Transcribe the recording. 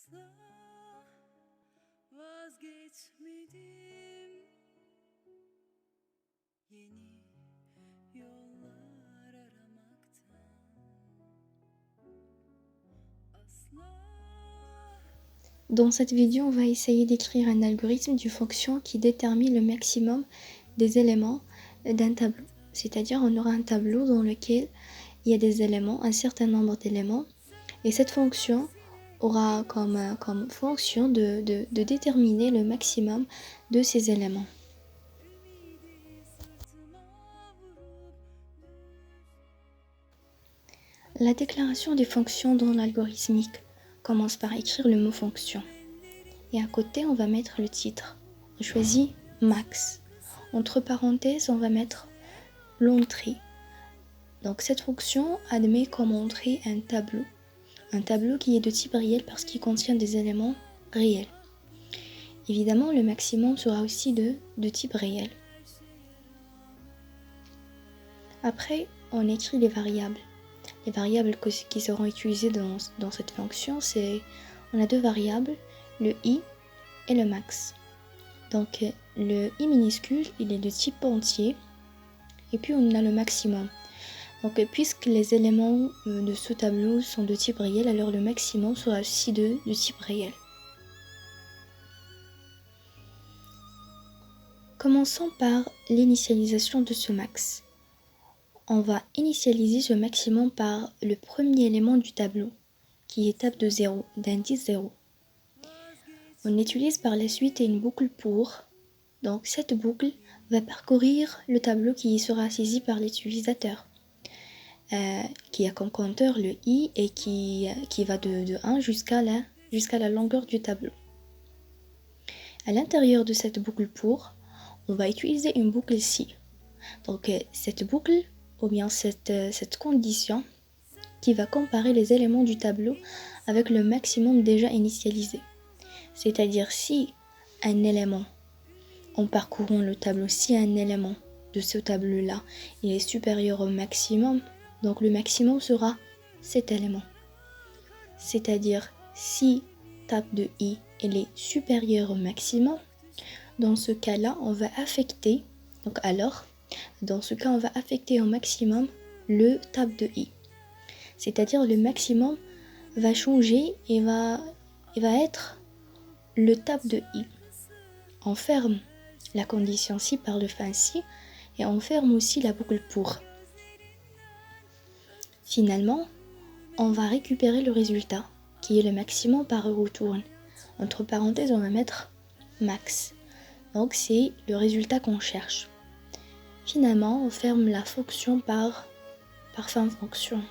Asla vazgeçmedim yeni yollar aramaktan. Asla. Dans cette vidéo, on va essayer d'écrire un algorithme d'une fonction qui détermine le maximum des éléments d'un tableau. C'est-à-dire, on aura un tableau dans lequel il y a des éléments, un certain nombre d'éléments, et cette fonction aura comme fonction de déterminer le maximum de ces éléments. La déclaration des fonctions dans l'algorithmique commence par écrire le mot fonction. Et à côté, on va mettre le titre. On choisit max. Entre parenthèses, on va mettre l'entrée. Donc cette fonction admet comme entrée un tableau qui est de type réel parce qu'il contient des éléments réels. Évidemment, le maximum sera aussi de type réel. Après, on écrit les variables. Les variables qui seront utilisées dans cette fonction, on a deux variables, le i et le max. Donc le i minuscule, il est de type entier, et puis on a le maximum. Donc puisque les éléments de ce tableau sont de type réel, alors le maximum sera aussi de type réel. Commençons par l'initialisation de ce max. On va initialiser ce maximum par le premier élément du tableau, qui est étape de 0, d'indice 0. On utilise par la suite une boucle pour. Donc cette boucle va parcourir le tableau qui sera saisi par l'utilisateur, qui a comme compteur le i et qui va de 1 jusqu'à la longueur du tableau. À l'intérieur de cette boucle pour, on va utiliser une boucle si. Donc cette boucle ou bien cette condition qui va comparer les éléments du tableau avec le maximum déjà initialisé. C'est-à-dire si un élément, en parcourant le tableau, si un élément de ce tableau-là il est supérieur au maximum, donc le maximum sera cet élément. C'est-à-dire si tab de i elle est supérieure au maximum, dans ce cas-là, on va affecter, donc alors, dans ce cas, on va affecter au maximum le tab de i. C'est-à-dire le maximum va changer et va être le tab de i. On ferme la condition si par le fin si et on ferme aussi la boucle pour. Finalement, on va récupérer le résultat qui est le maximum par retourne. Entre parenthèses, on va mettre max. Donc c'est le résultat qu'on cherche. Finalement, on ferme la fonction par fin fonction.